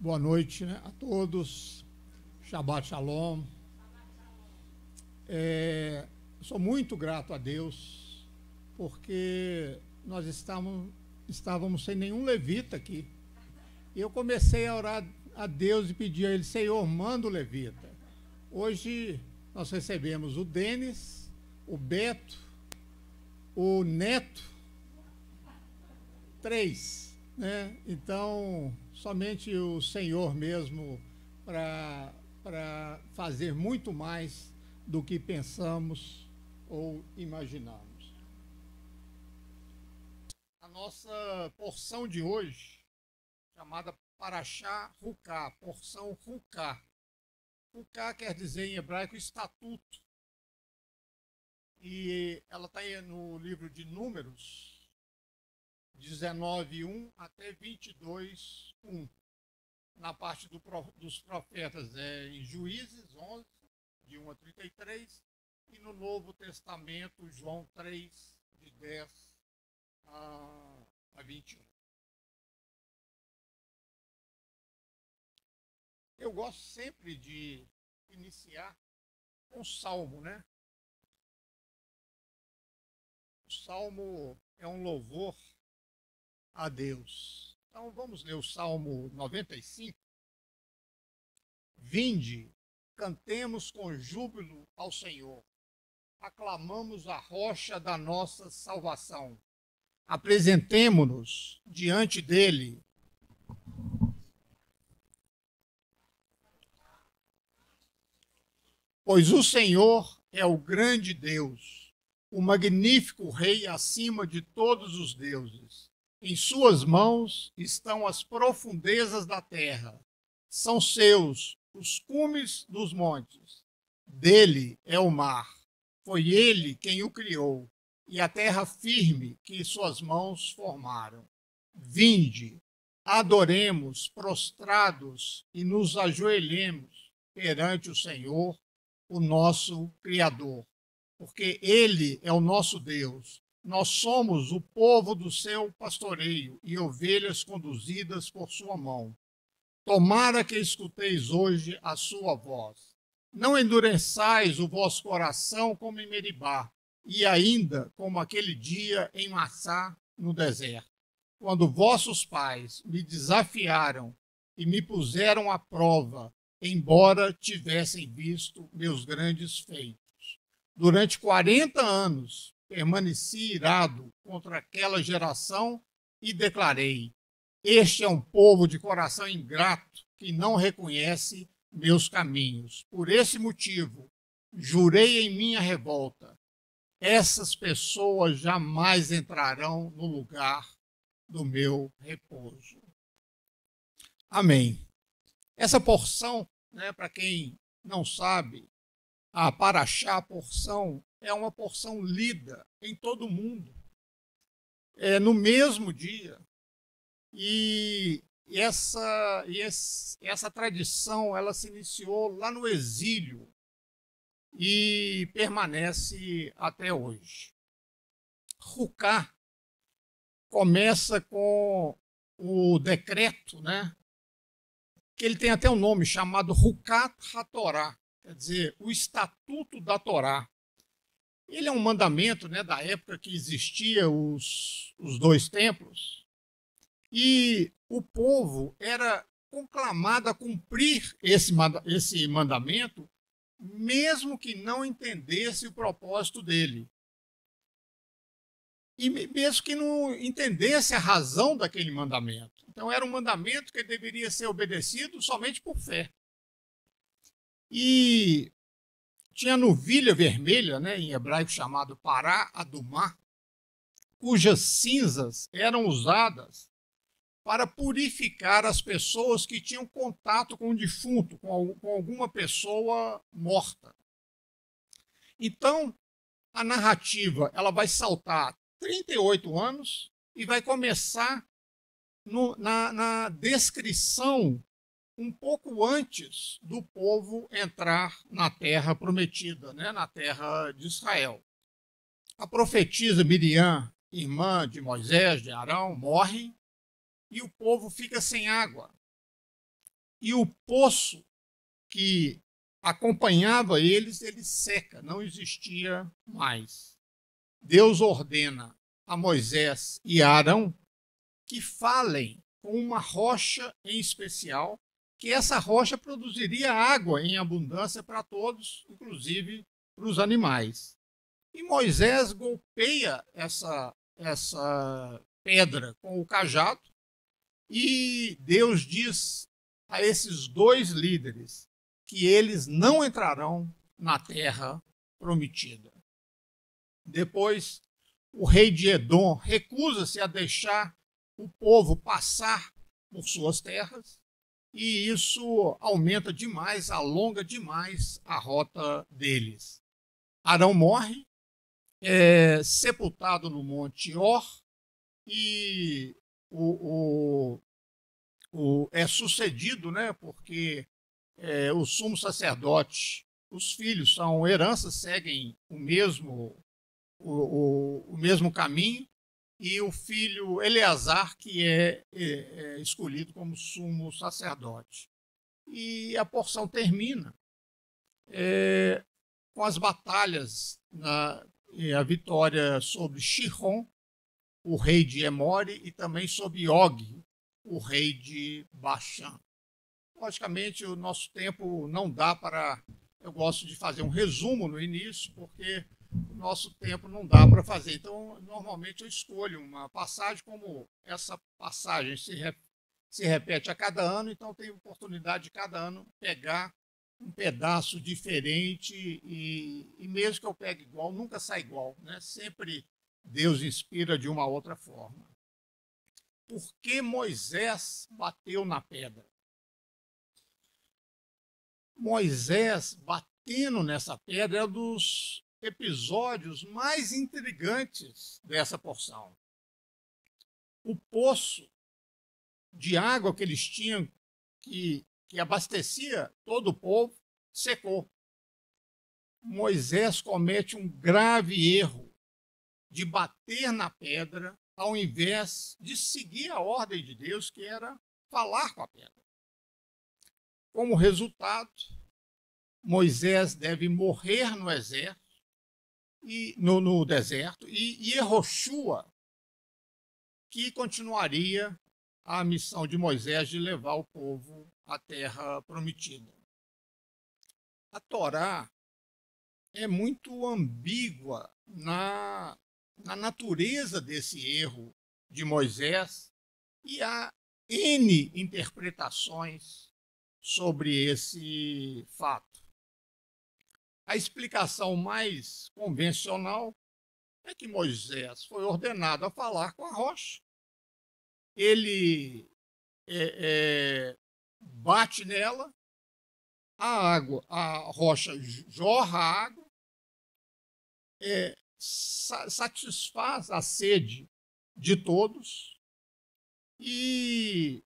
Boa noite, né, a todos. Shabbat Shalom. Sou muito grato a Deus, porque nós estávamos sem nenhum levita aqui. E eu comecei a orar a Deus e pedir a Ele: Senhor, manda o levita. Hoje nós recebemos o Denis, o Beto, o Neto, 3, né? Então, somente o Senhor mesmo para fazer muito mais do que pensamos ou imaginamos. A nossa porção de hoje, chamada Parashá Ruká, porção Ruká. Ruká quer dizer em hebraico estatuto. E ela está no livro de Números, 19:1 até 22:1. Na parte dos profetas em Juízes 11, de 1 a 33, e no Novo Testamento, João 3, de 10 a 21. Eu gosto sempre de iniciar com o Salmo, né? O Salmo é um louvor a Deus. Então vamos ler o Salmo 95. Vinde, cantemos com júbilo ao Senhor. Aclamamos a rocha da nossa salvação. Apresentemo-nos diante dele. Pois o Senhor é o grande Deus, o magnífico Rei acima de todos os deuses. Em suas mãos estão as profundezas da terra. São seus os cumes dos montes. Dele é o mar. Foi ele quem o criou, e a terra firme que suas mãos formaram. Vinde, adoremos prostrados e nos ajoelhemos perante o Senhor, o nosso Criador, porque ele é o nosso Deus. Nós somos o povo do seu pastoreio e ovelhas conduzidas por sua mão. Tomara que escuteis hoje a sua voz. Não endureçais o vosso coração como em Meribá, e ainda como aquele dia em Massá, no deserto, quando vossos pais me desafiaram e me puseram à prova, embora tivessem visto meus grandes feitos. Durante 40 anos, permaneci irado contra aquela geração e declarei: este é um povo de coração ingrato que não reconhece meus caminhos. Por esse motivo, jurei em minha revolta: essas pessoas jamais entrarão no lugar do meu repouso. Amém. Essa porção, né, para quem não sabe, a Parashá, a porção, é uma porção lida em todo o mundo, no mesmo dia. E essa tradição ela se iniciou lá no exílio e permanece até hoje. Ruká começa com o decreto, né, que ele tem até um nome chamado Rukat HaTorá, quer dizer, o Estatuto da Torá. Ele é um mandamento, né, da época que existia os dois templos, e o povo era conclamado a cumprir esse mandamento, mesmo que não entendesse o propósito dele. E mesmo que não entendesse a razão daquele mandamento. Então, era um mandamento que deveria ser obedecido somente por fé. E tinha a novilha vermelha, né, em hebraico chamado Pará Adumá, cujas cinzas eram usadas para purificar as pessoas que tinham contato com o defunto, com alguma pessoa morta. Então, a narrativa ela vai saltar 38 anos e vai começar na descrição um pouco antes do povo entrar na terra prometida, né, na terra de Israel. A profetisa Miriam, irmã de Moisés, de Arão, morre e o povo fica sem água. e o poço que acompanhava eles, ele seca, não existia mais. Deus ordena a Moisés e a Arão que falem com uma rocha em especial, que essa rocha produziria água em abundância para todos, inclusive para os animais. E Moisés golpeia essa pedra com o cajado, e Deus diz a esses dois líderes que eles não entrarão na terra prometida. Depois, o rei de Edom recusa-se a deixar o povo passar por suas terras, e isso aumenta demais, alonga demais a rota deles. Arão morre, é sepultado no Monte Or, e é sucedido, né, porque o sumo sacerdote, os filhos são heranças, seguem o mesmo caminho, e o filho Eleazar, que é escolhido como sumo sacerdote. E a porção termina com as batalhas, a vitória sobre Sihon, o rei de Emore, e também sobre Og, o rei de Baxã. Logicamente, o nosso tempo não dá para... Eu gosto de fazer um resumo no início, porque o nosso tempo não dá para fazer. Então, normalmente eu escolho uma passagem, como essa passagem se repete a cada ano, então tem oportunidade de cada ano pegar um pedaço diferente, e mesmo que eu pegue igual, nunca sai igual, né? Sempre Deus inspira de uma outra forma. Por que Moisés bateu na pedra? Moisés batendo nessa pedra é um dos episódios mais intrigantes dessa porção. O poço de água que eles tinham, que abastecia todo o povo, secou. Moisés comete um grave erro de bater na pedra, ao invés de seguir a ordem de Deus, que era falar com a pedra. Como resultado, Moisés deve morrer no deserto, e Yehoshua, que continuaria a missão de Moisés de levar o povo à terra prometida. A Torá é muito ambígua na natureza desse erro de Moisés, e há N interpretações sobre esse fato. A explicação mais convencional é que Moisés foi ordenado a falar com a rocha. Ele bate nela, a rocha jorra a água, satisfaz a sede de todos, e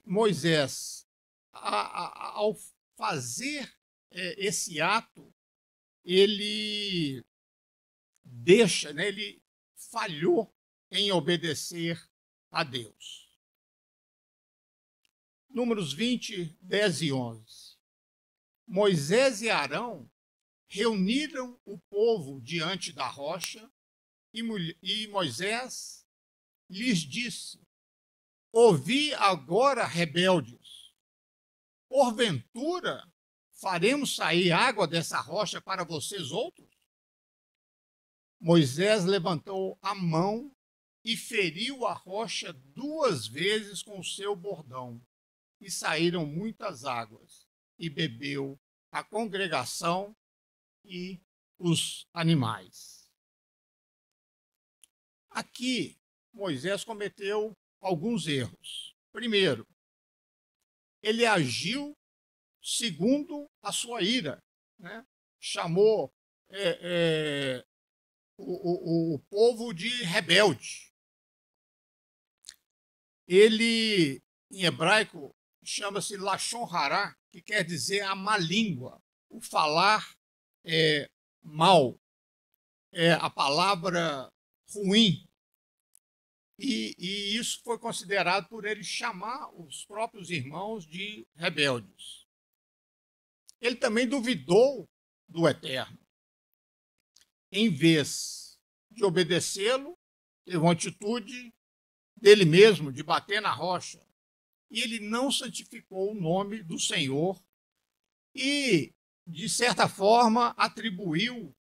Moisés, ao fazer esse ato, ele deixa, né, ele falhou em obedecer a Deus. Números 20, 10 e 11. Moisés e Arão reuniram o povo diante da rocha, e Moisés lhes disse: ouvi agora, rebeldes, porventura faremos sair água dessa rocha para vocês outros? Moisés levantou a mão e feriu a rocha 2 vezes com o seu bordão, e saíram muitas águas, e bebeu a congregação e os animais. Aqui, Moisés cometeu alguns erros. Primeiro, ele agiu segundo a sua ira, né? Chamou o povo de rebelde. Ele, em hebraico, chama-se Lashon Hará, que quer dizer a má língua, o falar mal, a palavra ruim. e isso foi considerado por ele chamar os próprios irmãos de rebeldes. Ele também duvidou do Eterno. Em vez de obedecê-lo, teve uma atitude dele mesmo de bater na rocha. E ele não santificou o nome do Senhor e, de certa forma, atribuiu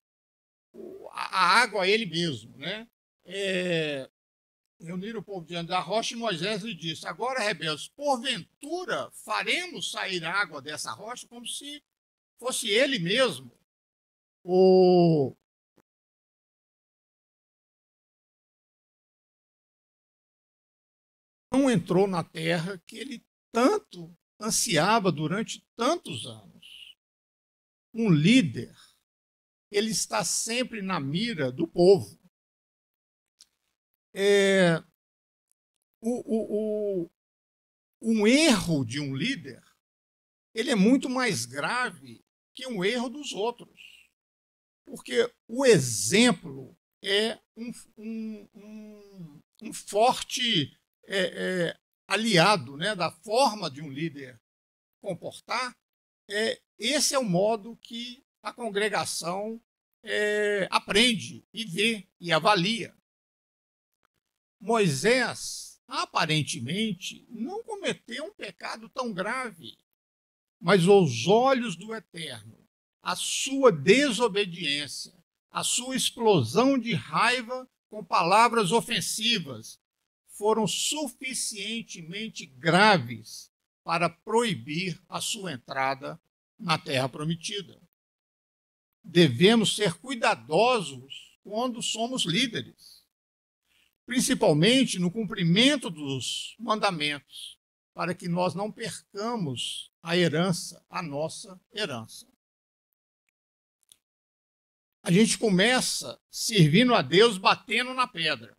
a água a ele mesmo, né? Reuniram o povo diante da rocha e Moisés lhe disse: agora, rebeldes, porventura faremos sair água dessa rocha, como se fosse ele mesmo o não entrou na terra que ele tanto ansiava durante tantos anos. Um líder, ele está sempre na mira do povo. Um erro de um líder, ele é muito mais grave que um erro dos outros. Porque o exemplo é um forte aliado, né, da forma de um líder comportar. Esse é o modo que a congregação aprende e vê e avalia. Moisés, aparentemente, não cometeu um pecado tão grave, mas aos olhos do Eterno, a sua desobediência, a sua explosão de raiva com palavras ofensivas foram suficientemente graves para proibir a sua entrada na Terra Prometida. Devemos ser cuidadosos quando somos líderes, principalmente no cumprimento dos mandamentos, para que nós não percamos a herança, a nossa herança. A gente começa servindo a Deus batendo na pedra.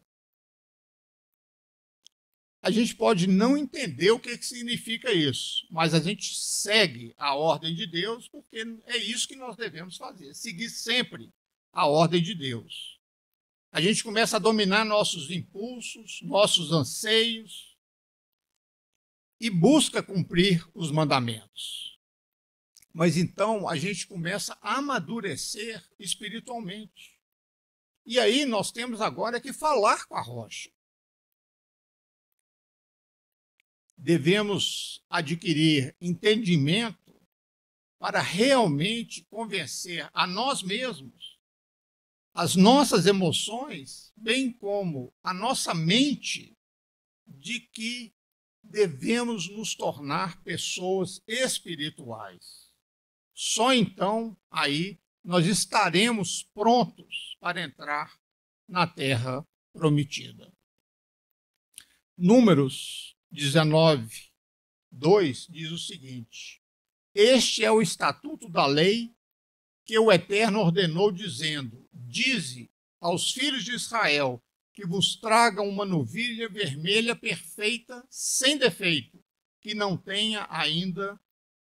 A gente pode não entender o que significa isso, mas a gente segue a ordem de Deus porque é isso que nós devemos fazer, seguir sempre a ordem de Deus. A gente começa a dominar nossos impulsos, nossos anseios e busca cumprir os mandamentos. Mas então a gente começa a amadurecer espiritualmente. E aí nós temos agora que falar com a rocha. Devemos adquirir entendimento para realmente convencer a nós mesmos, as nossas emoções, bem como a nossa mente, de que devemos nos tornar pessoas espirituais. Só então, aí, nós estaremos prontos para entrar na Terra Prometida. Números 19, 2 diz o seguinte: este é o estatuto da lei que o Eterno ordenou, dizendo: dize aos filhos de Israel que vos tragam uma novilha vermelha perfeita, sem defeito, que não tenha ainda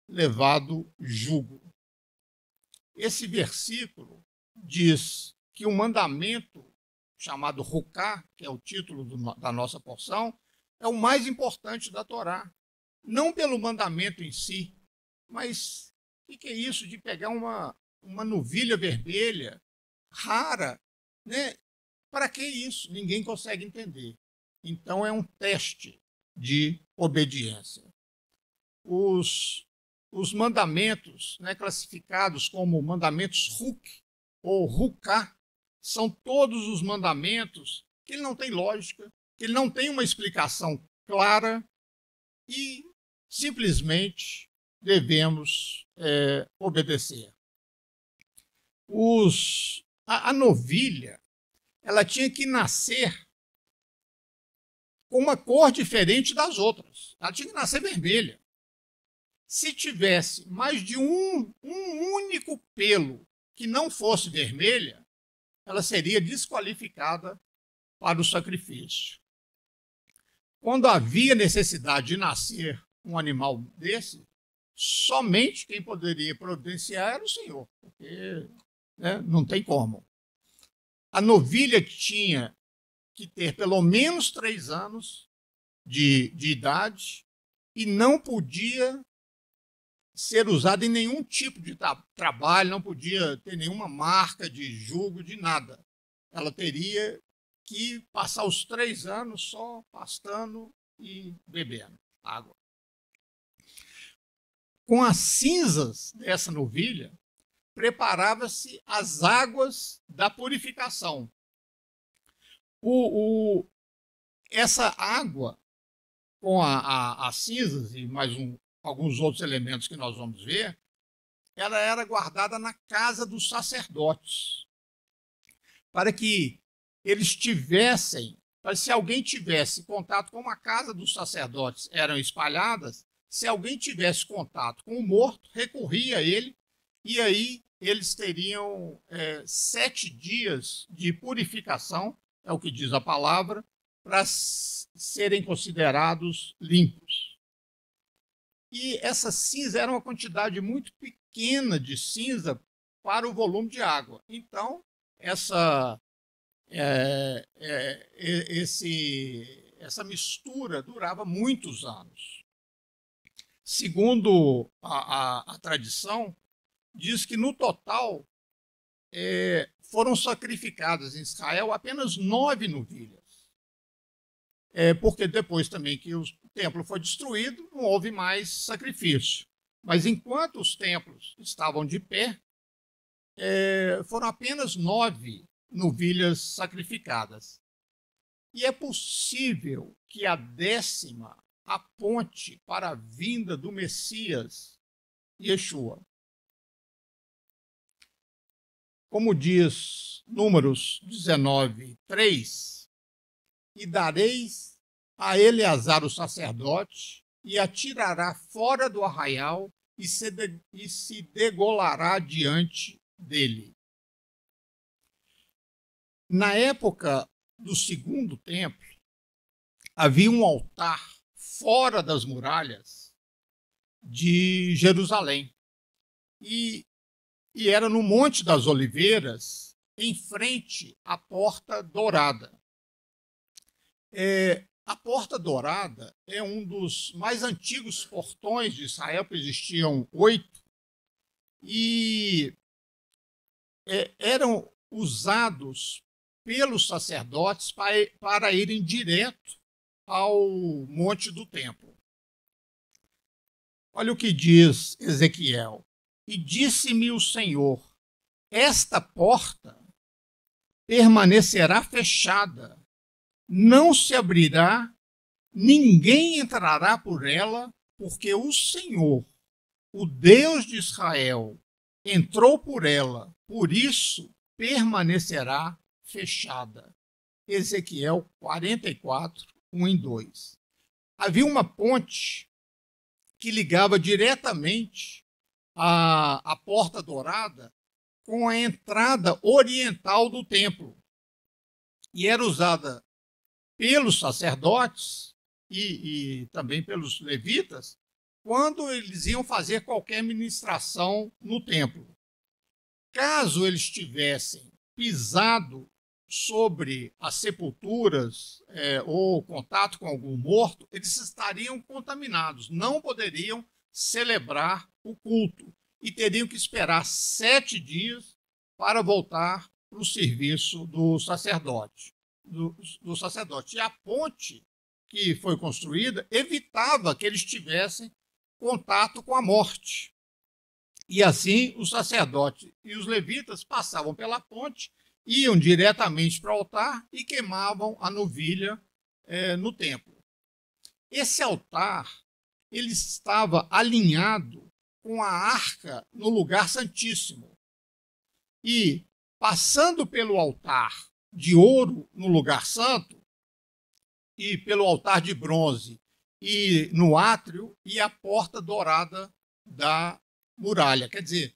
levado jugo. Esse versículo diz que o mandamento chamado Ruká, que é o título da nossa porção, é o mais importante da Torá. Não pelo mandamento em si, mas o que é isso de pegar uma novilha vermelha, rara, né? Para que isso? Ninguém consegue entender. Então é um teste de obediência. Os mandamentos, né, classificados como mandamentos Ruk ou Ruká, são todos os mandamentos que ele não tem lógica, que ele não tem uma explicação clara e simplesmente devemos obedecer. A novilha, ela tinha que nascer com uma cor diferente das outras. Ela tinha que nascer vermelha. Se tivesse mais de um único pelo que não fosse vermelha, ela seria desqualificada para o sacrifício. Quando havia necessidade de nascer um animal desse, somente quem poderia providenciar era o Senhor, porque não tem como. A novilha tinha que ter pelo menos 3 anos de idade e não podia ser usada em nenhum tipo de trabalho, não podia ter nenhuma marca de jugo, de nada. Ela teria que passar os 3 anos só pastando e bebendo água. Com as cinzas dessa novilha, preparava-se as águas da purificação. Essa água, com as cinzas e mais alguns outros elementos que nós vamos ver, ela era guardada na casa dos sacerdotes, para que eles tivessem, para se alguém tivesse contato com a casa dos sacerdotes, eram espalhadas, se alguém tivesse contato com o morto, recorria a ele, e aí eles teriam 7 dias de purificação, é o que diz a palavra, para serem considerados limpos. E essa cinza era uma quantidade muito pequena de cinza para o volume de água. Então, essa mistura durava muitos anos. Segundo a tradição, diz que no total foram sacrificadas em Israel apenas 9 novilhas. Porque depois também que o templo foi destruído, não houve mais sacrifício. Mas enquanto os templos estavam de pé, foram apenas 9 novilhas sacrificadas. E é possível que a 10ª aponte para a vinda do Messias, Yeshua. Como diz Números 19, 3, e dareis a Eleazar o sacerdote, e atirará fora do arraial, e se degolará diante dele. Na época do segundo templo, havia um altar fora das muralhas de Jerusalém. E era no Monte das Oliveiras, em frente à Porta Dourada. A Porta Dourada é um dos mais antigos portões de Israel, que existiam 8, e eram usados pelos sacerdotes para irem direto ao Monte do Templo. Olha o que diz Ezequiel. E disse-me o Senhor, esta porta permanecerá fechada, não se abrirá, ninguém entrará por ela, porque o Senhor, o Deus de Israel, entrou por ela, por isso permanecerá fechada. Ezequiel 44, 1 e 2. Havia uma ponte que ligava diretamente a Porta Dourada com a entrada oriental do templo. E era usada pelos sacerdotes e também pelos levitas quando eles iam fazer qualquer ministração no templo. Caso eles tivessem pisado sobre as sepulturas ou contato com algum morto, eles estariam contaminados, não poderiam celebrar o culto e teriam que esperar 7 dias para voltar para o serviço do sacerdote. E a ponte que foi construída evitava que eles tivessem contato com a morte. E assim os sacerdotes e os levitas passavam pela ponte, iam diretamente para o altar e queimavam a novilha no templo. Esse altar ele estava alinhado com a arca no lugar santíssimo. E, passando pelo altar de ouro no lugar santo, e pelo altar de bronze, e no átrio, e a porta dourada da muralha. Quer dizer,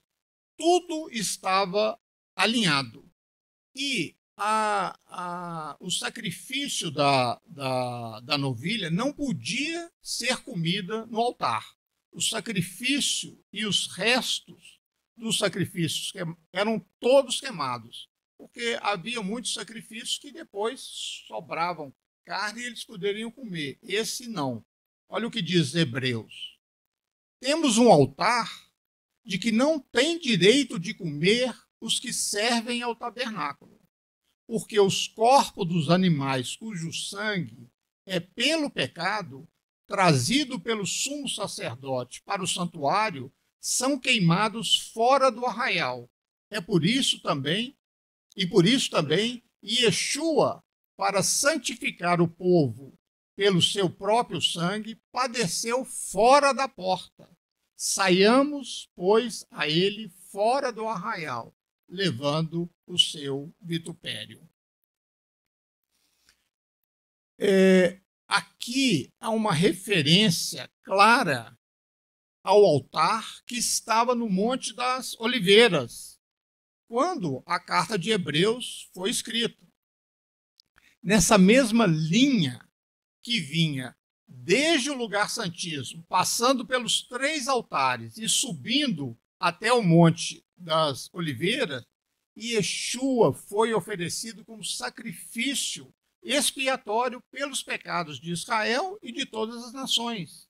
tudo estava alinhado. E o sacrifício da novilha não podia ser comida no altar. O sacrifício e os restos dos sacrifícios eram todos queimados. porque havia muitos sacrifícios que depois sobravam carne e eles poderiam comer. Esse não. Olha o que diz Hebreus. Temos um altar de que não tem direito de comer os que servem ao tabernáculo, porque os corpos dos animais cujo sangue é pelo pecado trazido pelo sumo sacerdote para o santuário são queimados fora do arraial. Por isso também, Yeshua, para santificar o povo pelo seu próprio sangue, padeceu fora da porta. Saiamos, pois, a ele fora do arraial, levando o seu vitupério. Aqui há uma referência clara ao altar que estava no Monte das Oliveiras, quando a carta de Hebreus foi escrita. Nessa mesma linha que vinha desde o lugar santíssimo, passando pelos 3 altares e subindo até o Monte das Oliveiras, Yeshua foi oferecido como sacrifício expiatório pelos pecados de Israel e de todas as nações.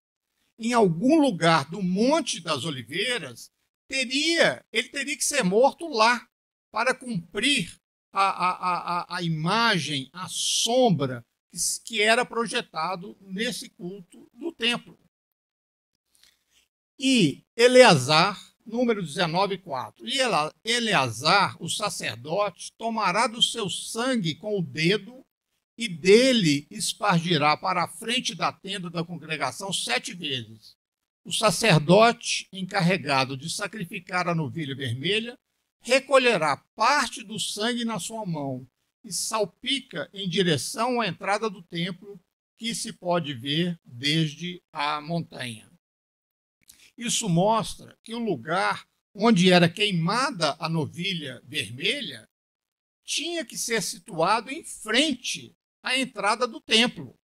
Em algum lugar do Monte das Oliveiras, ele teria que ser morto lá, para cumprir a imagem, a sombra que era projetado nesse culto do templo. E Eleazar, número 19:4. E Eleazar, o sacerdote, tomará do seu sangue com o dedo e dele espargirá para a frente da tenda da congregação 7 vezes. O sacerdote encarregado de sacrificar a novilha vermelha recolherá parte do sangue na sua mão e salpica em direção à entrada do templo, que se pode ver desde a montanha. Isso mostra que o lugar onde era queimada a novilha vermelha tinha que ser situado em frente à entrada do templo,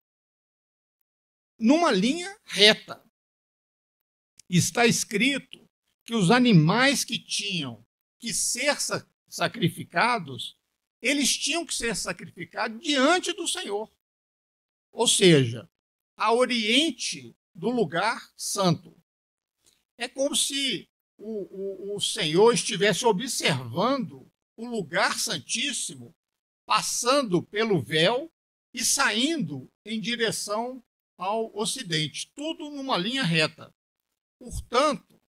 numa linha reta. Está escrito que os animais que tinham que ser sacrificados, eles tinham que ser sacrificados diante do Senhor. Ou seja, a oriente do lugar santo. É como se o Senhor estivesse observando o lugar santíssimo, passando pelo véu e saindo em direção ao ocidente, tudo numa linha reta. Portanto,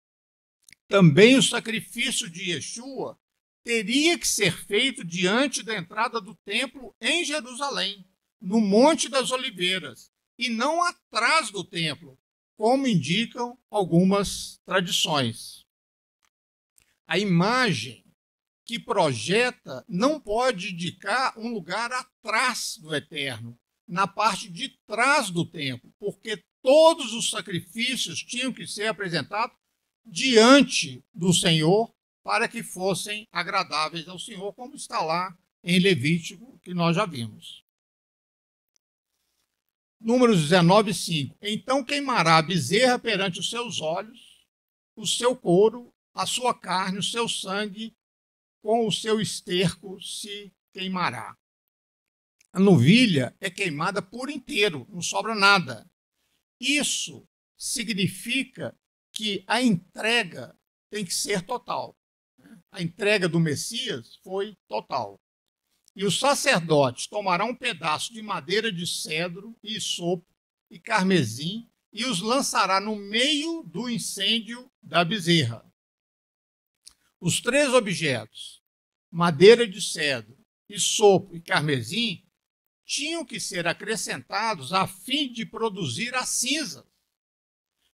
também o sacrifício de Yeshua teria que ser feito diante da entrada do templo em Jerusalém, no Monte das Oliveiras, e não atrás do templo, como indicam algumas tradições. A imagem que projeta não pode indicar um lugar atrás do Eterno, na parte de trás do templo, porque todos os sacrifícios tinham que ser apresentados diante do Senhor para que fossem agradáveis ao Senhor, como está lá em Levítico, que nós já vimos. Números 19:5. Então queimará a bezerra perante os seus olhos, o seu couro, a sua carne, o seu sangue, com o seu esterco se queimará. A novilha é queimada por inteiro, não sobra nada. Isso significa que a entrega tem que ser total. A entrega do Messias foi total. E os sacerdotes tomarão um pedaço de madeira de cedro, e isopo e carmesim e os lançará no meio do incêndio da bezerra. Os 3 objetos, madeira de cedro, isopo e carmesim, tinham que ser acrescentados a fim de produzir as cinzas,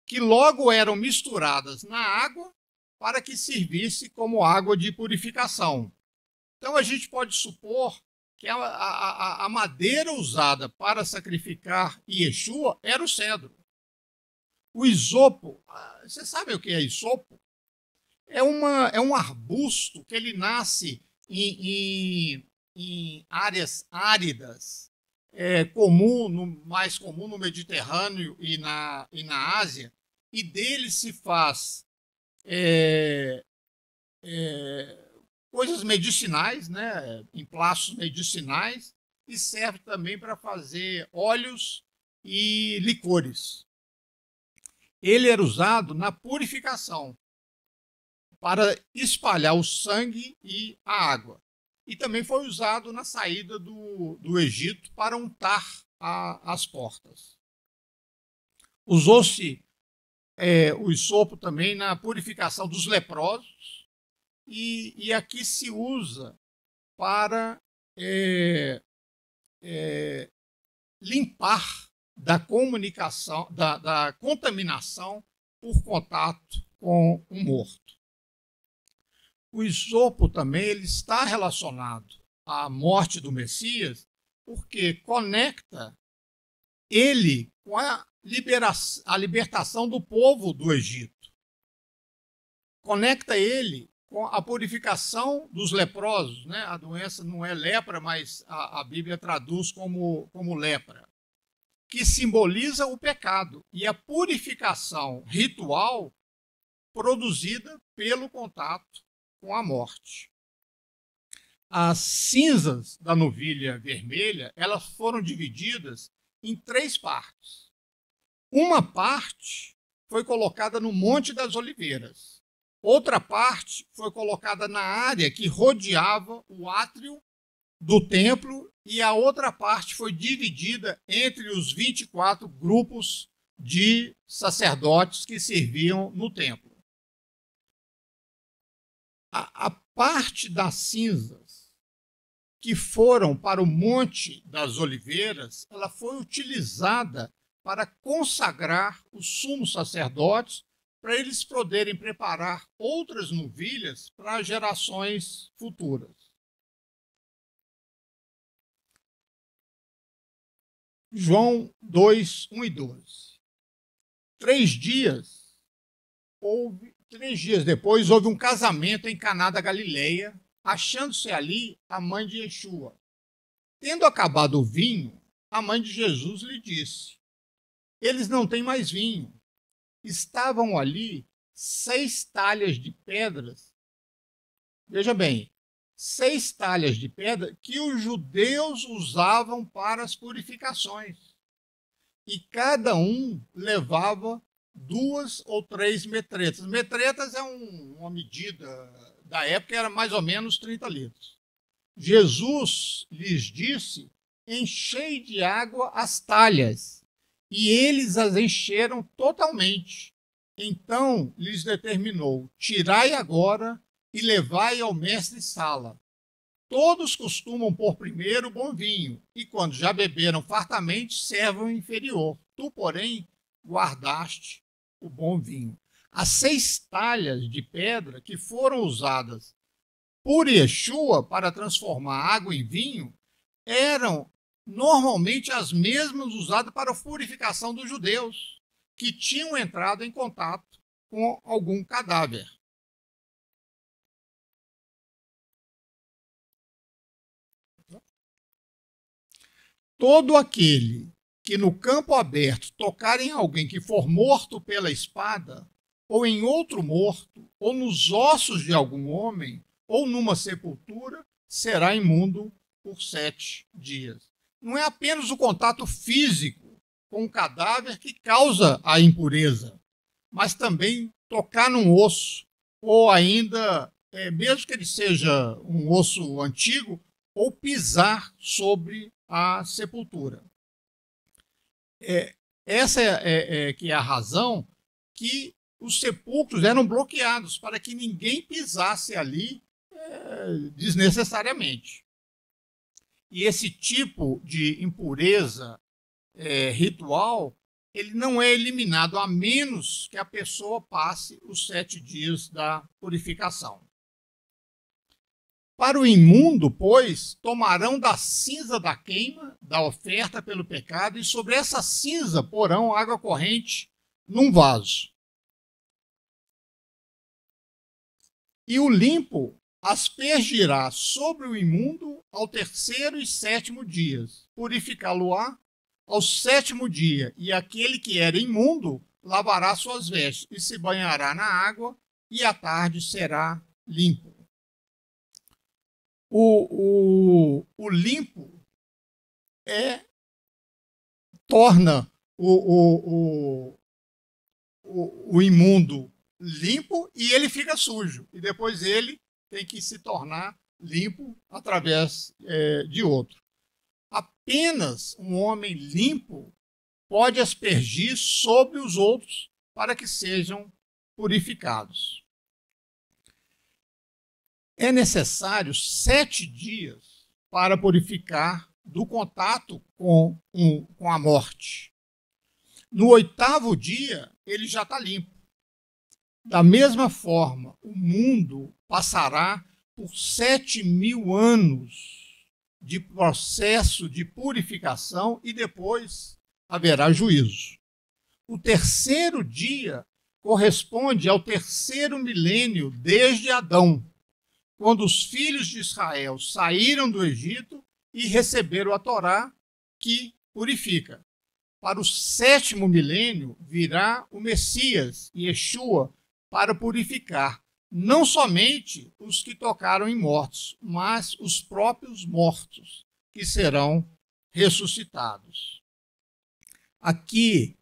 que logo eram misturadas na água para que servisse como água de purificação. Então a gente pode supor que a madeira usada para sacrificar Yeshua era o cedro. O isopo, você sabe o que é isopo? É um arbusto que ele nasce em áreas áridas, mais comum no Mediterrâneo e na Ásia, e dele se faz coisas medicinais, né, emplaços medicinais, e serve também para fazer óleos e licores. Ele era usado na purificação, para espalhar o sangue e a água. E também foi usado na saída do Egito para untar as portas. Usou-se o hisopo também na purificação dos leprosos, e aqui se usa para limpar da comunicação, da contaminação por contato com o morto. O hisopo também ele está relacionado à morte do Messias, porque conecta ele com a libertação do povo do Egito. Conecta ele com a purificação dos leprosos, né? A doença não é lepra, mas a Bíblia traduz como lepra, que simboliza o pecado e a purificação ritual produzida pelo contato com a morte. As cinzas da novilha vermelha, elas foram divididas em 3 partes. Uma parte foi colocada no Monte das Oliveiras. Outra parte foi colocada na área que rodeava o átrio do templo, e a outra parte foi dividida entre os 24 grupos de sacerdotes que serviam no templo. A parte das cinzas que foram para o Monte das Oliveiras, ela foi utilizada para consagrar os sumos sacerdotes, para eles poderem preparar outras novilhas para gerações futuras. João 2, 1 e 12. 3 dias depois, houve um casamento em Caná da Galileia, achando-se ali a mãe de Yeshua. Tendo acabado o vinho, a mãe de Jesus lhe disse: eles não têm mais vinho. Estavam ali 6 talhas de pedras. Veja bem, 6 talhas de pedra que os judeus usavam para as purificações. E cada um levava 2 ou 3 metretas. Metretas é uma medida da época, era mais ou menos 30 litros. Jesus lhes disse: enchei de água as talhas. E eles as encheram totalmente. Então lhes determinou: tirai agora e levai ao mestre-sala. Todos costumam pôr primeiro o bom vinho, e quando já beberam fartamente, servem o inferior. Tu, porém, guardaste o bom vinho. As 6 talhas de pedra que foram usadas por Yeshua para transformar água em vinho eram normalmente as mesmas usadas para a purificação dos judeus que tinham entrado em contato com algum cadáver. Todo aquele que no campo aberto tocar em alguém que for morto pela espada, ou em outro morto, ou nos ossos de algum homem, ou numa sepultura, será imundo por 7 dias. Não é apenas o contato físico com o cadáver que causa a impureza, mas também tocar num osso, ou ainda, mesmo que ele seja um osso antigo, ou pisar sobre a sepultura. Essa que é a razão que os sepulcros eram bloqueados, para que ninguém pisasse ali desnecessariamente. E esse tipo de impureza ritual, ele não é eliminado a menos que a pessoa passe os 7 dias da purificação. Para o imundo, pois, tomarão da cinza da queima, da oferta pelo pecado, e sobre essa cinza porão água corrente num vaso. E o limpo aspergirá sobre o imundo ao 3º e 7º dias, purificá-lo-á ao 7º dia, e aquele que era imundo lavará suas vestes e se banhará na água, e à tarde será limpo. O limpo torna o imundo limpo e ele fica sujo. E depois ele tem que se tornar limpo através de outro. Apenas um homem limpo pode aspergir sobre os outros para que sejam purificados. É necessário 7 dias para purificar do contato com a morte. No 8º dia, ele já está limpo. Da mesma forma, o mundo passará por 7.000 anos de processo de purificação e depois haverá juízo. O 3º dia corresponde ao 3º milênio desde Adão, quando os filhos de Israel saíram do Egito e receberam a Torá, que purifica. Para o 7º milênio virá o Messias, Yeshua, para purificar não somente os que tocaram em mortos, mas os próprios mortos, que serão ressuscitados. Aqui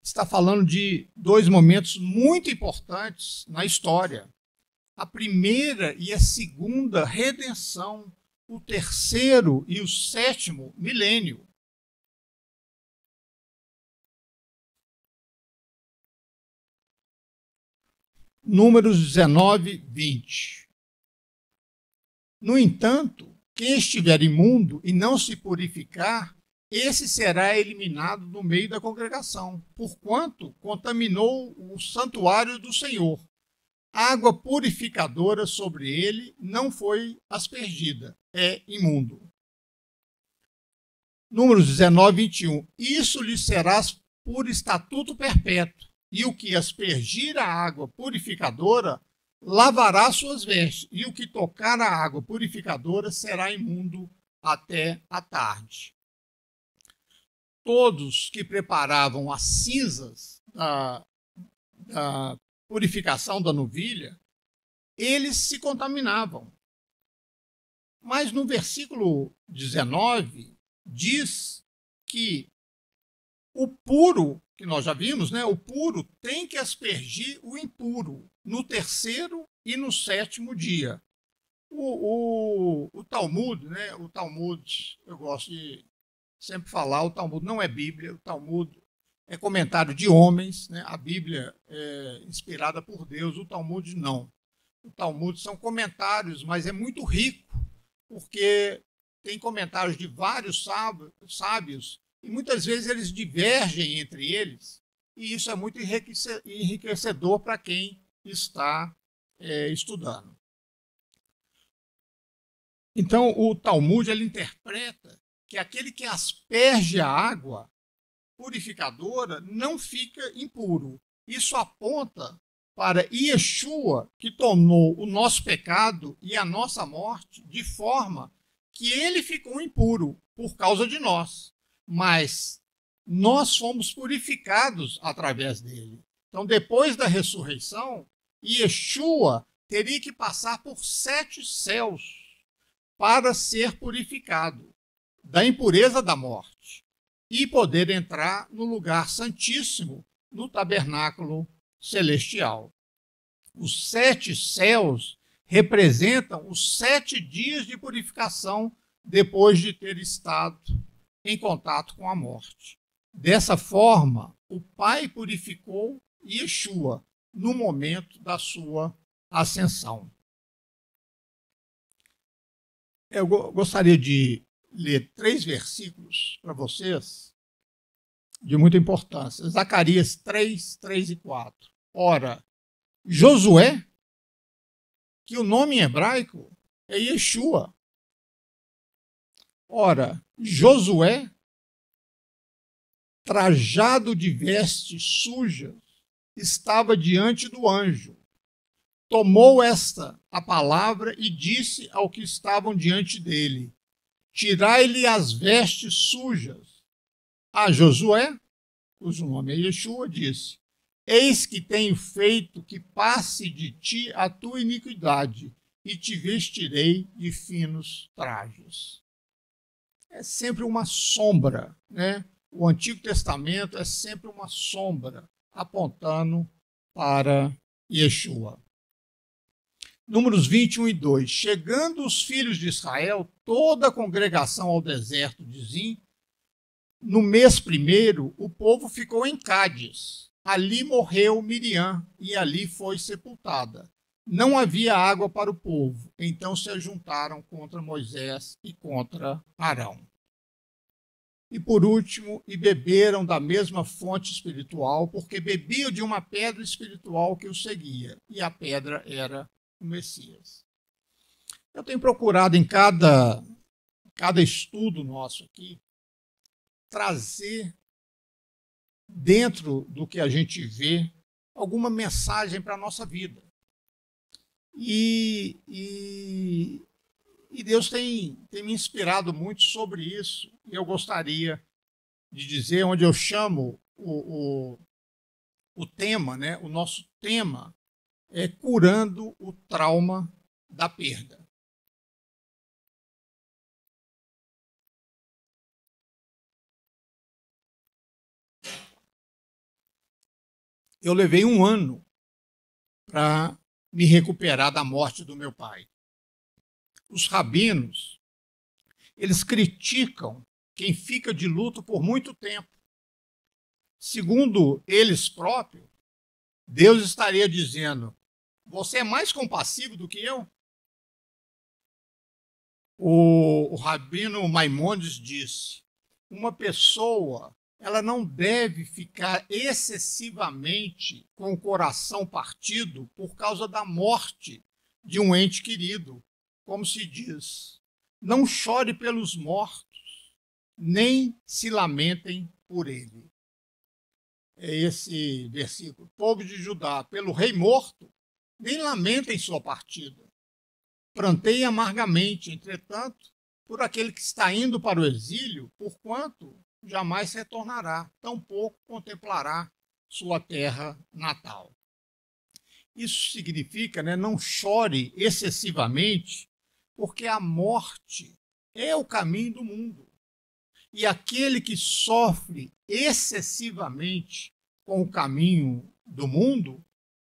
está falando de 2 momentos muito importantes na história. A primeira e a segunda redenção, o 3º e o 7º milênio. Números 19, 20. No entanto, quem estiver imundo e não se purificar, esse será eliminado do meio da congregação, porquanto contaminou o santuário do Senhor. Água purificadora sobre ele não foi aspergida, é imundo. Números 19, 21. Isso lhe será por estatuto perpétuo, e o que aspergir a água purificadora lavará suas vestes, e o que tocar a água purificadora será imundo até a tarde. Todos que preparavam as cinzas da purificação da novilha, eles se contaminavam. Mas no versículo 19, diz que o puro, que nós já vimos, né? O puro tem que aspergir o impuro no 3º e no 7º dia. O Talmud, né? O Talmud, eu gosto de sempre falar, o Talmud não é Bíblia, o Talmud é comentário de homens, né? A Bíblia é inspirada por Deus, o Talmud não. O Talmud são comentários, mas é muito rico, porque tem comentários de vários sábios, e muitas vezes eles divergem entre eles, e isso é muito enriquecedor para quem está estudando. Então, o Talmud ele interpreta que aquele que asperge a água purificadora não fica impuro. Isso aponta para Yeshua, que tomou o nosso pecado e a nossa morte, de forma que ele ficou impuro por causa de nós. Mas nós fomos purificados através dele. Então, depois da ressurreição, Yeshua teria que passar por 7 céus para ser purificado da impureza da morte e poder entrar no lugar santíssimo, no tabernáculo celestial. Os 7 céus representam os 7 dias de purificação depois de ter estado em contato com a morte. Dessa forma, o Pai purificou Yeshua no momento da sua ascensão. Eu gostaria de ler 3 versículos para vocês de muita importância. Zacarias 3, 3 e 4. Ora, Josué, que o nome em hebraico é Yeshua. Ora, Josué, trajado de vestes sujas, estava diante do anjo. Tomou a palavra e disse ao que estavam diante dele: tirai-lhe as vestes sujas. A Josué, cujo nome é Yeshua, disse: eis que tenho feito que passe de ti a tua iniquidade, e te vestirei de finos trajes. É sempre uma sombra, né? O Antigo Testamento é sempre uma sombra apontando para Yeshua. Números 21 e 2. Chegando os filhos de Israel, toda a congregação ao deserto de Zim, no mês primeiro, o povo ficou em Cádiz. Ali morreu Miriam e ali foi sepultada. Não havia água para o povo, então se ajuntaram contra Moisés e contra Arão. E por último, e beberam da mesma fonte espiritual, porque bebiam de uma pedra espiritual que os seguia, e a pedra era o Messias. Eu tenho procurado em cada estudo nosso aqui, trazer dentro do que a gente vê alguma mensagem para a nossa vida. E Deus tem me inspirado muito sobre isso. E eu gostaria de dizer, onde eu chamo o tema, né? O nosso tema é curando o trauma da perda. Eu levei 1 ano para me recuperar da morte do meu pai. Os rabinos, eles criticam quem fica de luto por muito tempo. Segundo eles próprios, Deus estaria dizendo: você é mais compassivo do que eu? O rabino Maimônides disse: uma pessoa, ela não deve ficar excessivamente com o coração partido por causa da morte de um ente querido. Como se diz, não chore pelos mortos, nem se lamentem por ele. É esse versículo. Povo de Judá, pelo rei morto, nem lamentem sua partida. Plantei amargamente, entretanto, por aquele que está indo para o exílio, porquanto jamais retornará, tampouco contemplará sua terra natal. Isso significa, né, não chore excessivamente, porque a morte é o caminho do mundo. E aquele que sofre excessivamente com o caminho do mundo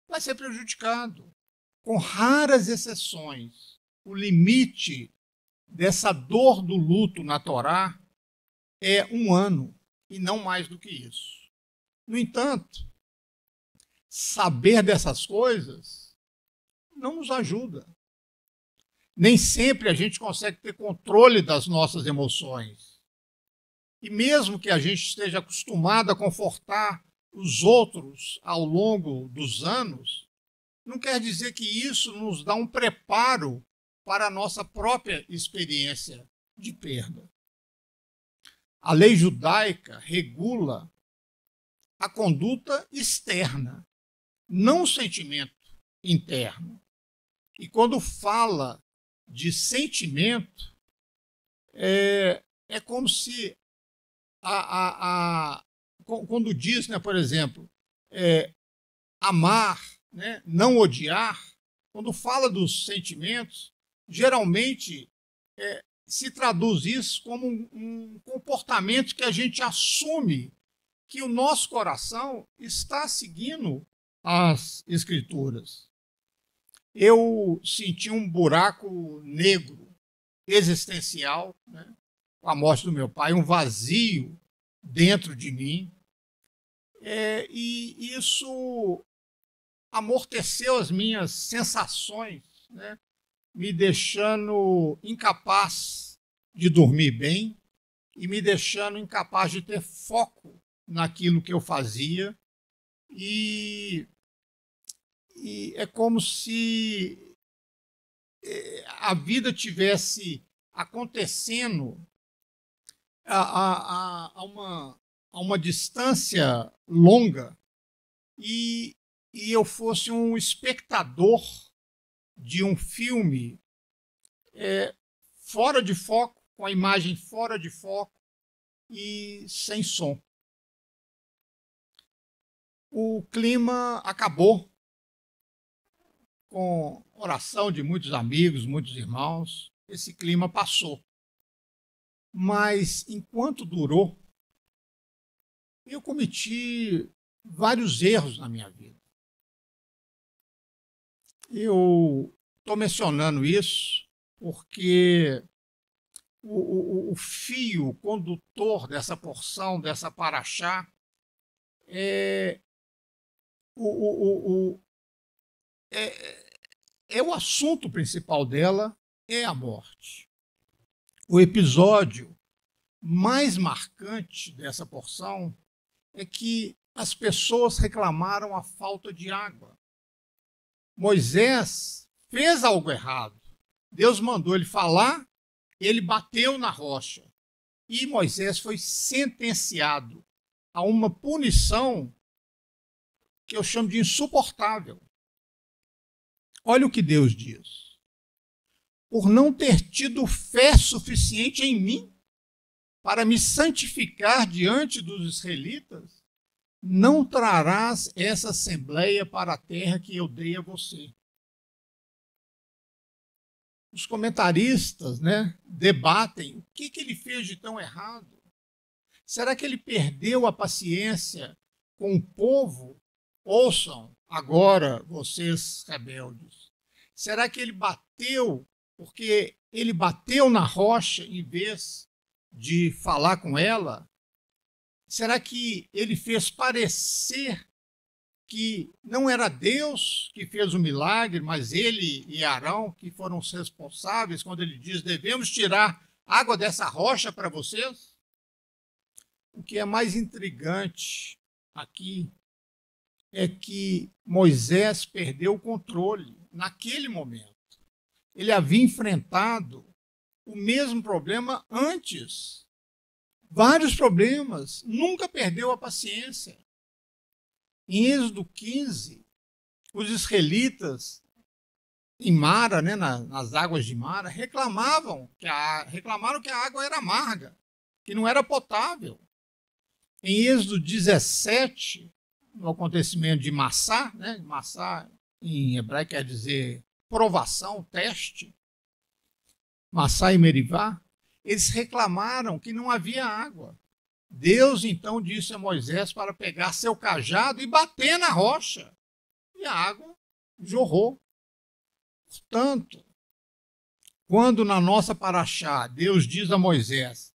vai ser prejudicado. Com raras exceções, o limite dessa dor do luto na Torá é 1 ano, e não mais do que isso. No entanto, saber dessas coisas não nos ajuda. Nem sempre a gente consegue ter controle das nossas emoções. E mesmo que a gente esteja acostumado a confortar os outros ao longo dos anos, não quer dizer que isso nos dá um preparo para a nossa própria experiência de perda. A lei judaica regula a conduta externa, não o sentimento interno. E quando fala de sentimento, é como se quando diz, né, por exemplo, amar, né, não odiar, quando fala dos sentimentos, geralmente se traduz isso como um comportamento que a gente assume que o nosso coração está seguindo as Escrituras. Eu senti um buraco negro, existencial, né, com a morte do meu pai, um vazio dentro de mim, e isso amorteceu as minhas sensações, né, me deixando incapaz de dormir bem e me deixando incapaz de ter foco naquilo que eu fazia. E é como se a vida tivesse acontecendo a uma distância longa e eu fosse um espectador de um filme fora de foco, com a imagem fora de foco e sem som. O clima acabou com oração de muitos amigos, muitos irmãos, esse clima passou. Mas, enquanto durou, eu cometi vários erros na minha vida. Eu estou mencionando isso porque o fio condutor dessa porção, dessa paraxá, é o assunto principal dela é a morte. O episódio mais marcante dessa porção é que as pessoas reclamaram a falta de água. Moisés fez algo errado. Deus mandou ele falar, ele bateu na rocha. E Moisés foi sentenciado a uma punição que eu chamo de insuportável. Olha o que Deus diz. Por não ter tido fé suficiente em mim para me santificar diante dos israelitas, não trarás essa assembleia para a terra que eu dei a você. Os comentaristas, debatem o que ele fez de tão errado. Será que ele perdeu a paciência com o povo? Ouçam agora, vocês rebeldes. Será que ele bateu porque ele bateu na rocha em vez de falar com ela? Será que ele fez parecer que não era Deus que fez o milagre, mas ele e Arão que foram os responsáveis quando ele diz: devemos tirar água dessa rocha para vocês? O que é mais intrigante aqui é que Moisés perdeu o controle naquele momento. Ele havia enfrentado o mesmo problema antes. Vários problemas, nunca perdeu a paciência. Em Êxodo 15, os israelitas em Mara, nas águas de Mara, reclamaram que a água era amarga, que não era potável. Em Êxodo 17, no acontecimento de Massá, Massá em hebraico quer dizer provação, teste, Massá e Merivá, eles reclamaram que não havia água. Deus então disse a Moisés para pegar seu cajado e bater na rocha. E a água jorrou. Portanto, quando na nossa paraxá Deus diz a Moisés: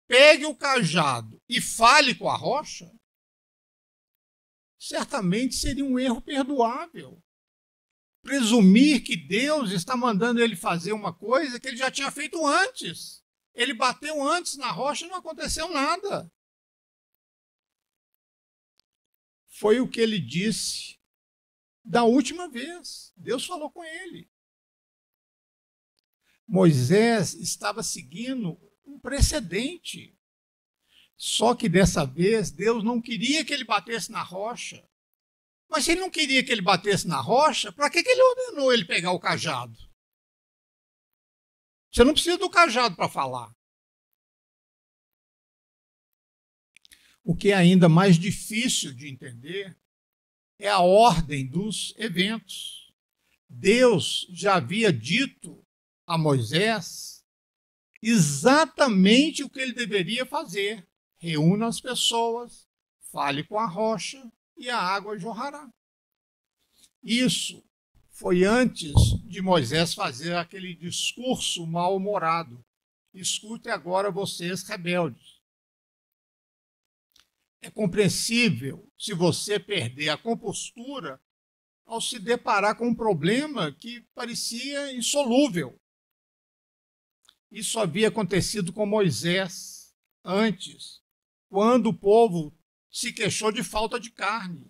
pegue o cajado e fale com a rocha, certamente seria um erro perdoável. Presumir que Deus está mandando ele fazer uma coisa que ele já tinha feito antes. Ele bateu antes na rocha e não aconteceu nada. Foi o que ele disse da última vez. Deus falou com ele. Moisés estava seguindo um precedente. Só que dessa vez Deus não queria que ele batesse na rocha. Mas se ele não queria que ele batesse na rocha, para que ele ordenou ele pegar o cajado? Você não precisa do cajado para falar. O que é ainda mais difícil de entender é a ordem dos eventos. Deus já havia dito a Moisés exatamente o que ele deveria fazer. Reúna as pessoas, fale com a rocha e a água jorrará. Isso foi antes de Moisés fazer aquele discurso mal-humorado. Escute agora, vocês rebeldes. É compreensível se você perder a compostura ao se deparar com um problema que parecia insolúvel. Isso havia acontecido com Moisés antes, quando o povo se queixou de falta de carne.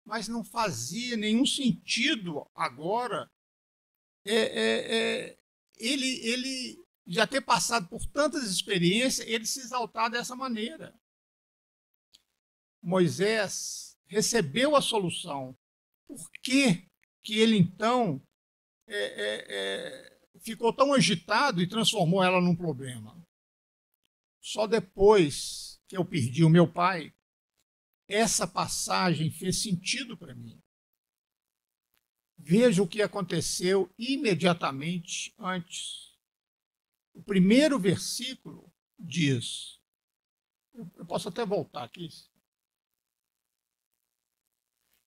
Mas não fazia nenhum sentido agora ele já ter passado por tantas experiências, ele se exaltar dessa maneira. Moisés recebeu a solução. Por que ele então ficou tão agitado e transformou ela num problema? Só depois que eu perdi o meu pai, essa passagem fez sentido para mim. Veja o que aconteceu imediatamente antes. O primeiro versículo diz, eu posso até voltar aqui.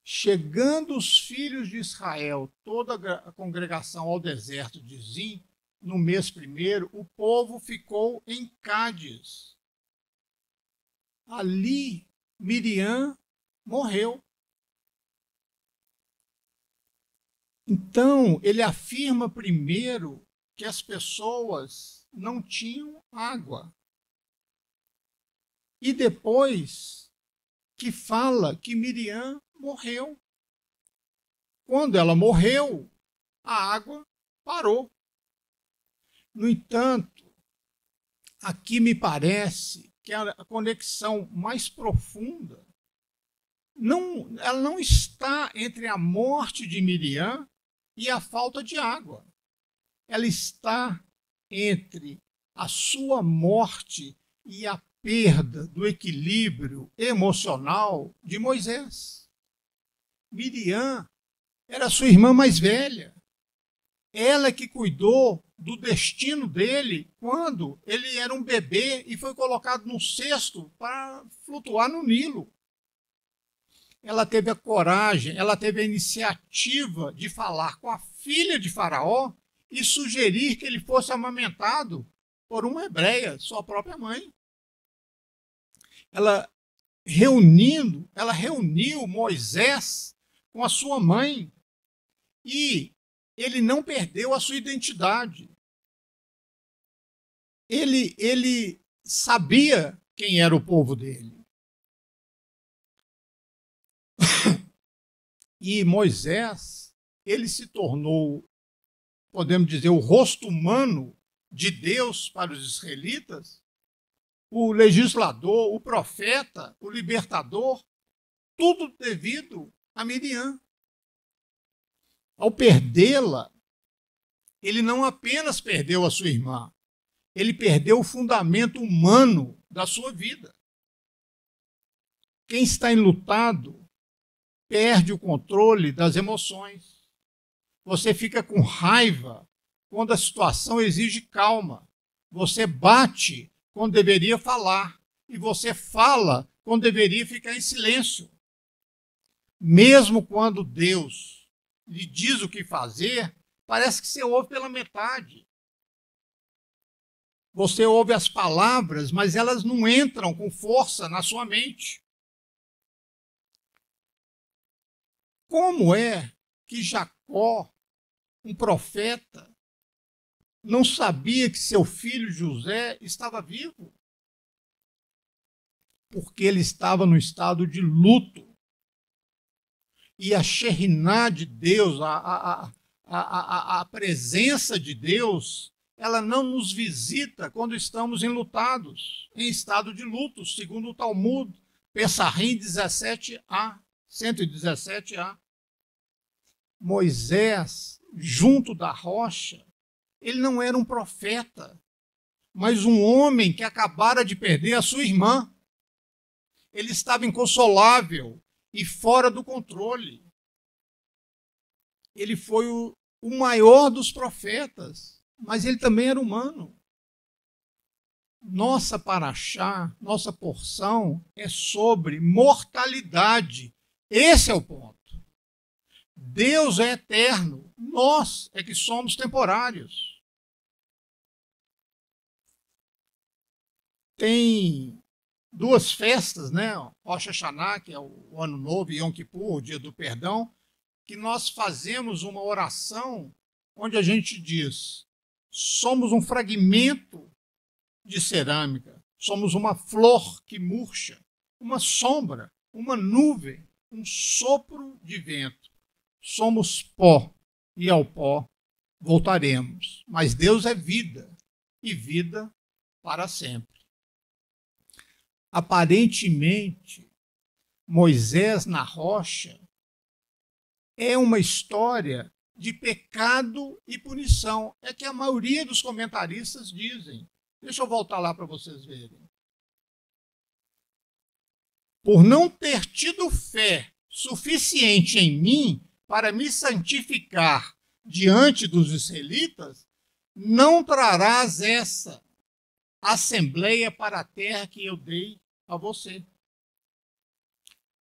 Chegando os filhos de Israel, toda a congregação ao deserto de Zim, no mês primeiro, o povo ficou em Cádiz. Ali, Miriam morreu. Então, ele afirma primeiro que as pessoas não tinham água. E depois que fala que Miriam morreu. Quando ela morreu, a água parou. No entanto, aqui me parece que a conexão mais profunda ela não está entre a morte de Miriam e a falta de água. Ela está entre a sua morte e a perda do equilíbrio emocional de Moisés. Miriam era sua irmã mais velha. Ela que cuidou do destino dele quando ele era um bebê e foi colocado num cesto para flutuar no Nilo. Ela teve a coragem, ela teve a iniciativa de falar com a filha de Faraó e sugerir que ele fosse amamentado por uma hebreia, sua própria mãe. Ela reuniu Moisés com a sua mãe e ele não perdeu a sua identidade. Ele sabia quem era o povo dele. E Moisés, ele se tornou, podemos dizer, o rosto humano de Deus para os israelitas, o legislador, o profeta, o libertador, tudo devido a Miriam. Ao perdê-la, ele não apenas perdeu a sua irmã, ele perdeu o fundamento humano da sua vida. Quem está enlutado perde o controle das emoções. Você fica com raiva quando a situação exige calma. Você bate quando deveria falar. E você fala quando deveria ficar em silêncio. Mesmo quando Deus lhe diz o que fazer, parece que você ouve pela metade. Você ouve as palavras, mas elas não entram com força na sua mente. Como é que Jacó, um profeta, não sabia que seu filho José estava vivo? Porque ele estava no estado de luto. E a Shekhinah de Deus, a presença de Deus, ela não nos visita quando estamos enlutados, em estado de luto, segundo o Talmud, Pessahim 17a, 117a. Moisés, junto da rocha, ele não era um profeta, mas um homem que acabara de perder a sua irmã. Ele estava inconsolável e fora do controle. Ele foi o maior dos profetas, mas ele também era humano. Nossa paraxá, nossa porção é sobre mortalidade. Esse é o ponto. Deus é eterno, nós é que somos temporários. Tem duas festas, né? Rosh Hashanah, que é o Ano Novo, e Yom Kippur, o Dia do Perdão, que nós fazemos uma oração onde a gente diz: somos um fragmento de cerâmica, somos uma flor que murcha, uma sombra, uma nuvem, um sopro de vento. Somos pó e ao pó voltaremos. Mas Deus é vida e vida para sempre. Aparentemente, Moisés na rocha é uma história de pecado e punição. É que a maioria dos comentaristas dizem. Deixa eu voltar lá para vocês verem. Por não ter tido fé suficiente em mim, para me santificar diante dos israelitas, não trarás essa assembleia para a terra que eu dei a você.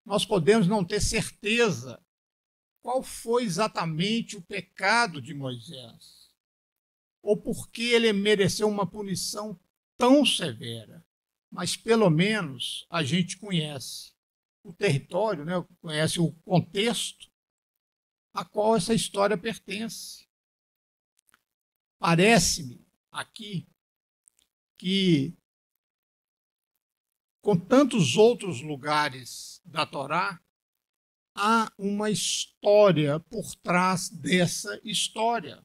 Nós podemos não ter certeza qual foi exatamente o pecado de Moisés, ou por que ele mereceu uma punição tão severa, mas pelo menos a gente conhece o território, né? Conhece o contexto a qual essa história pertence. Parece-me aqui que, com tantos outros lugares da Torá, há uma história por trás dessa história.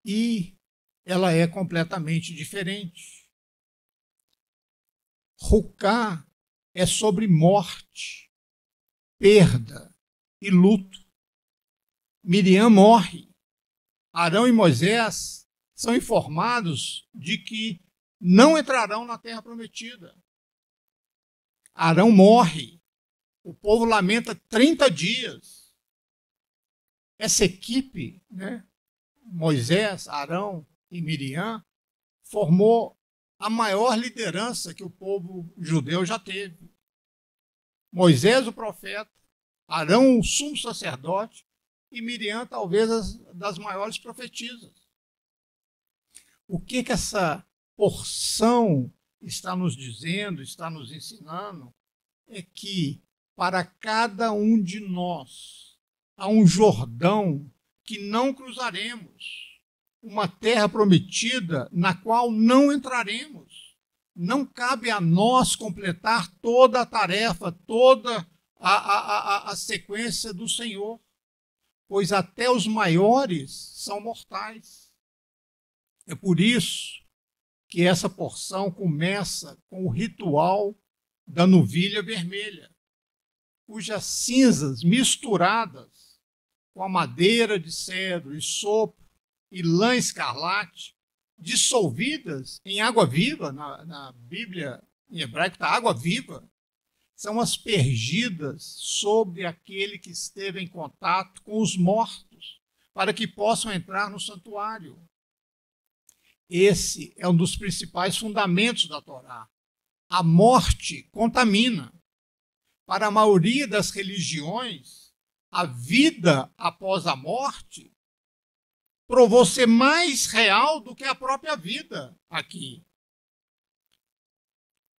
E ela é completamente diferente. Rucá é sobre morte, perda e luto. Miriam morre. Arão e Moisés são informados de que não entrarão na terra prometida. Arão morre. O povo lamenta 30 dias. Essa equipe, né, Moisés, Arão e Miriam, formou a maior liderança que o povo judeu já teve. Moisés, o profeta, Arão, o sumo sacerdote, e Miriam, talvez, das maiores profetisas. O que essa porção está nos dizendo, está nos ensinando, é que para cada um de nós há um Jordão que não cruzaremos, uma terra prometida na qual não entraremos. Não cabe a nós completar toda a tarefa, toda a sequência do Senhor, pois até os maiores são mortais. É por isso que essa porção começa com o ritual da novilha vermelha, cujas cinzas misturadas com a madeira de cedro e sopro e lã escarlate, dissolvidas em água viva, na Bíblia em hebraico está água viva, são aspergidas sobre aquele que esteve em contato com os mortos, para que possam entrar no santuário. Esse é um dos principais fundamentos da Torá. A morte contamina. Para a maioria das religiões, a vida após a morte provou ser mais real do que a própria vida aqui.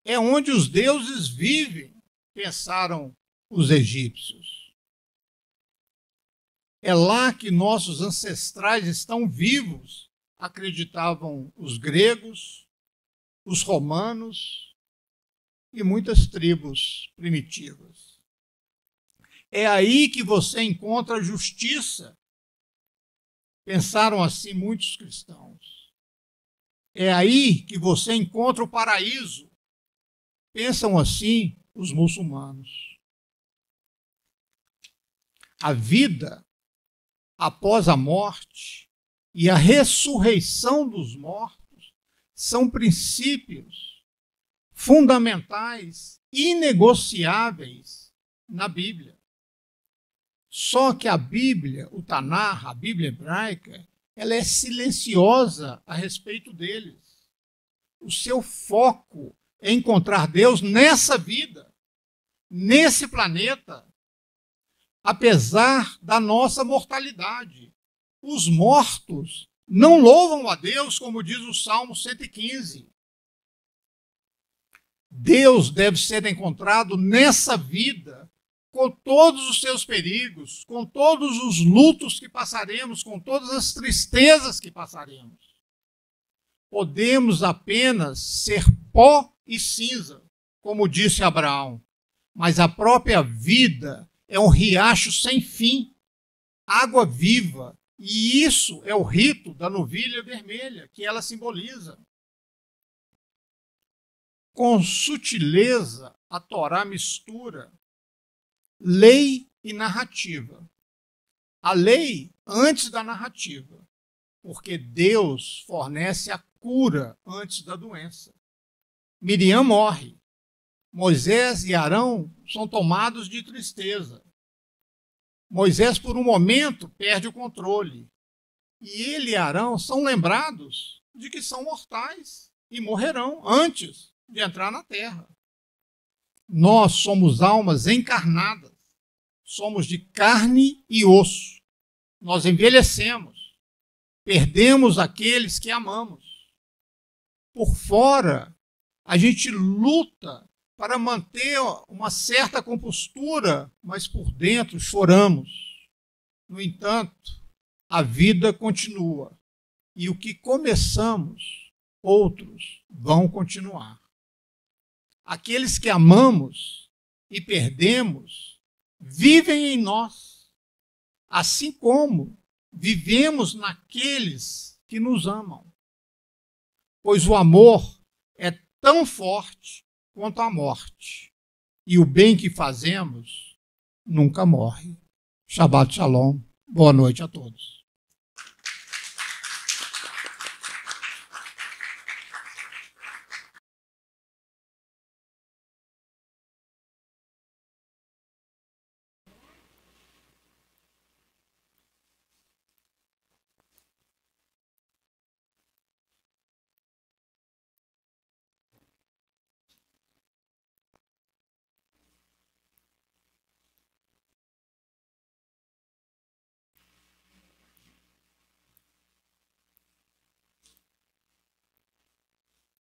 É onde os deuses vivem, pensaram os egípcios. É lá que nossos ancestrais estão vivos, acreditavam os gregos, os romanos e muitas tribos primitivas. É aí que você encontra justiça, pensaram assim muitos cristãos. É aí que você encontra o paraíso, pensam assim os muçulmanos. A vida após a morte e a ressurreição dos mortos são princípios fundamentais, inegociáveis na Bíblia. Só que a Bíblia, o Tanar, a Bíblia hebraica, ela é silenciosa a respeito deles. O seu foco é encontrar Deus nessa vida, nesse planeta, apesar da nossa mortalidade. Os mortos não louvam a Deus, como diz o Salmo 115. Deus deve ser encontrado nessa vida, com todos os seus perigos, com todos os lutos que passaremos, com todas as tristezas que passaremos. Podemos apenas ser pó e cinza, como disse Abraão, mas a própria vida é um riacho sem fim, água viva, e isso é o rito da novilha vermelha, que ela simboliza. Com sutileza, a Torá mistura lei e narrativa. A lei antes da narrativa, porque Deus fornece a cura antes da doença. Miriam morre. Moisés e Arão são tomados de tristeza. Moisés, por um momento, perde o controle. E ele e Arão são lembrados de que são mortais e morrerão antes de entrar na terra. Nós somos almas encarnadas, somos de carne e osso. Nós envelhecemos, perdemos aqueles que amamos. Por fora, a gente luta para manter uma certa compostura, mas por dentro choramos. No entanto, a vida continua. E o que começamos, outros vão continuar. Aqueles que amamos e perdemos vivem em nós, assim como vivemos naqueles que nos amam. Pois o amor é tão forte quanto a morte, e o bem que fazemos nunca morre. Shabbat Shalom. Boa noite a todos.